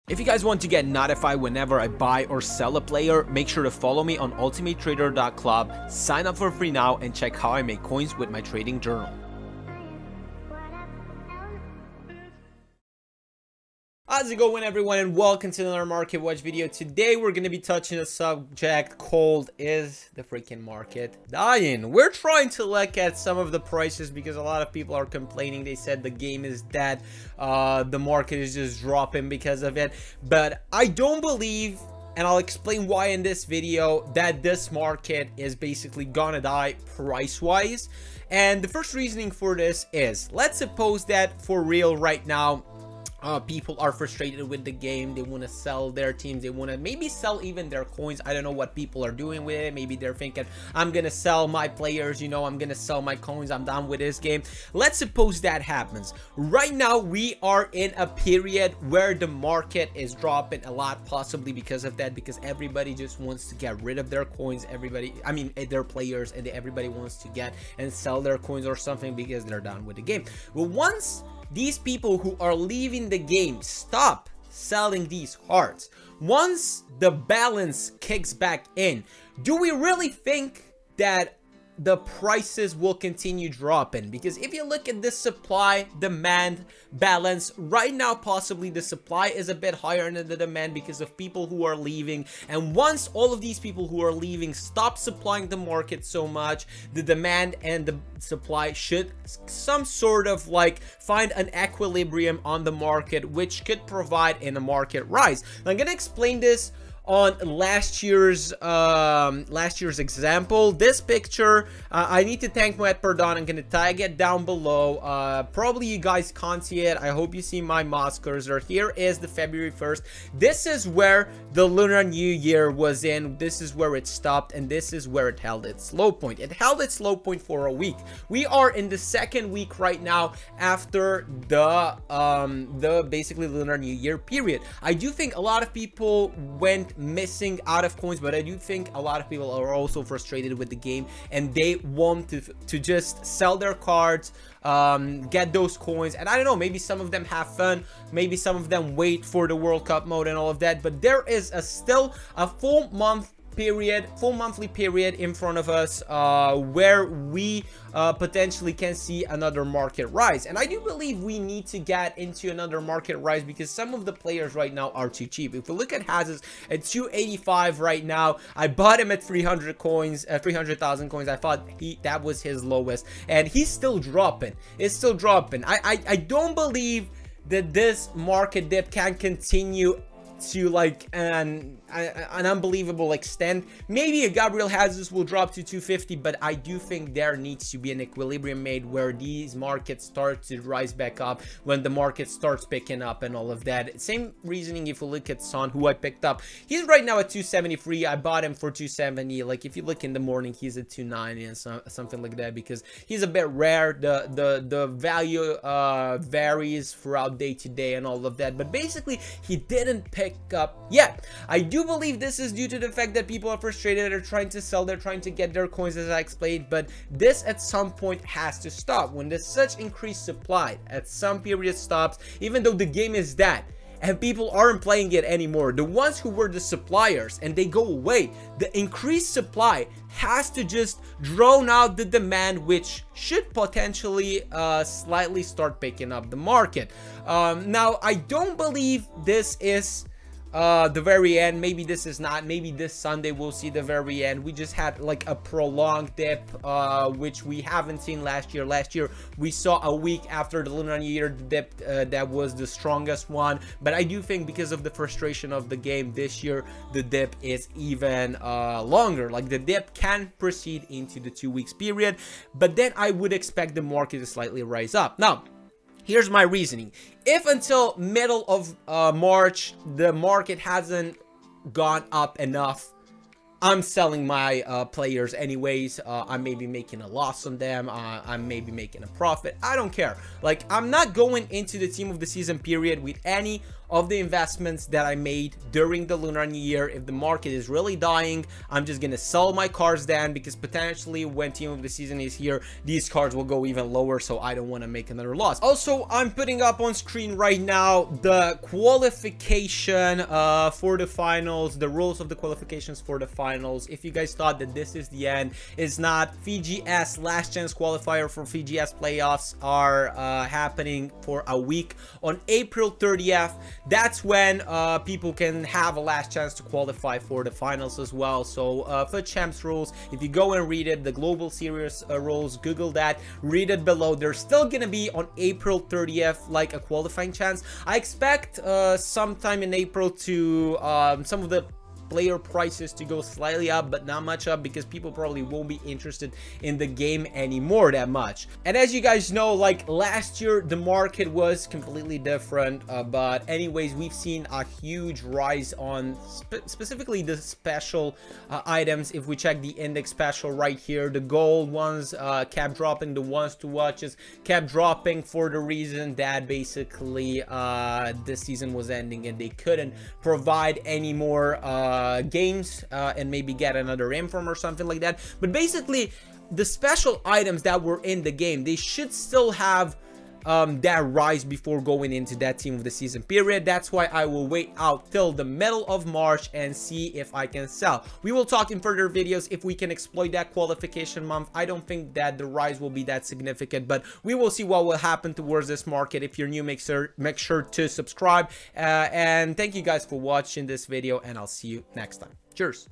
If you guys want to get notified whenever I buy or sell a player, make sure to follow me on ultimatetrader.club, sign up for free now, and check how I make coins with my trading journal. How's it going, everyone, and welcome to another Market Watch video. Today we're going to be touching a subject called, is the freaking market dying? We're trying to look at some of the prices because a lot of people are complaining. They said the game is dead, the market is just dropping because of it, but I don't believe, and I'll explain why in this video, that this market is basically gonna die price-wise. And the first reasoning for this is, let's suppose that for real right now, people are frustrated with the game. They want to sell their teams. They want to maybe sell even their coins. I don't know what people are doing with it. Maybe they're thinking, I'm gonna sell my players, you know, I'm gonna sell my coins, I'm done with this game. Let's suppose that happens. Right now we are in a period where the market is dropping a lot, possibly because of that, because everybody just wants to get rid of their coins. Everybody, I mean their players, and everybody wants to get and sell their coins or something because they're done with the game. Well, once these people who are leaving the game stop selling these cards, once the balance kicks back in, do we really think that the prices will continue dropping? Because if you look at the supply demand balance right now, possibly the supply is a bit higher than the demand because of people who are leaving, and once all of these people who are leaving stop supplying the market so much, the demand and the supply should some sort of like find an equilibrium on the market, which could provide in a market rise. Now, I'm gonna explain this on last year's example. This picture, I need to thank Matt Perdon. I'm gonna tag it down below. Probably you guys can't see it. I hope you see my mouse cursor. Here is the February 1st. This is where the Lunar New Year was in. This is where it stopped, and this is where it held its low point. It held its low point for a week. We are in the second week right now after the basically Lunar New Year period. I do think a lot of people went missing out of coins, but I do think a lot of people are also frustrated with the game, and they want to just sell their cards, get those coins. And I don't know, maybe some of them have fun, maybe some of them wait for the World Cup mode and all of that, but there is still a full monthly period in front of us where we potentially can see another market rise. And I do believe we need to get into another market rise because some of the players right now are too cheap. If we look at Hazes at 285 right now, I bought him at 300 coins, 300,000 coins. I thought that was his lowest, and he's still dropping. It's still dropping. I don't believe that this market dip can continue to like an unbelievable extent. Maybe a Gabriel Jesus will drop to 250, but I do think there needs to be an equilibrium made where these markets start to rise back up when the market starts picking up and all of that. Same reasoning if we look at Son, who I picked up. He's right now at 273. I bought him for 270. Like if you look in the morning, he's at 290 and something like that, because he's a bit rare. The value varies throughout day to day and all of that, but basically he didn't pick up yet. I do believe this is due to the fact that people are frustrated, they're trying to sell, they're trying to get their coins, as I explained, but this at some point has to stop. When there's such increased supply, at some period stops, even though the game is dead and people aren't playing it anymore. The ones who were the suppliers, and they go away, the increased supply has to just drown out the demand, which should potentially slightly start picking up the market. Now, I don't believe this is the very end. Maybe this is not. Maybe this Sunday we'll see the very end. We just had like a prolonged dip, which we haven't seen last year. Last year we saw a week after the Lunar New Year dip that was the strongest one, but I do think because of the frustration of the game this year, the dip is even longer. Like the dip can proceed into the 2 weeks period, but then I would expect the market to slightly rise up. Now, here's my reasoning. If until middle of March, the market hasn't gone up enough, I'm selling my players anyways. I may be making a loss on them. I may be making a profit. I don't care. Like, I'm not going into the team of the season period with any of the investments that I made during the Lunar New Year. If the market is really dying, I'm just gonna sell my cards then, because potentially when Team of the Season is here, these cards will go even lower, so I don't want to make another loss. Also, I'm putting up on screen right now the qualification for the finals, the rules of the qualifications for the finals. If you guys thought that this is the end, it's not. FIGS last chance qualifier for FIGS playoffs are happening for a week on April 30th. That's when people can have a last chance to qualify for the finals as well. So FUT Champs rules, if you go and read it, the global series rules, Google that, read it below. There's still gonna be on April 30th like a qualifying chance. I expect sometime in April to some of the player prices to go slightly up, but not much up, because people probably won't be interested in the game anymore that much. And as you guys know, like last year the market was completely different, but anyways, we've seen a huge rise on specifically the special items. If we check the index special right here, the gold ones kept dropping, the ones to watches kept dropping, for the reason that basically this season was ending and they couldn't provide any more games and maybe get another inform or something like that. But basically, the special items that were in the game, they should still have that rise before going into that Team of the Season period. That's why I will wait out till the middle of March and see if I can sell. We will talk in further videos if we can exploit that qualification month. I don't think that the rise will be that significant, but we will see what will happen towards this market. If you're new, make sure to subscribe, and thank you guys for watching this video, and I'll see you next time. Cheers.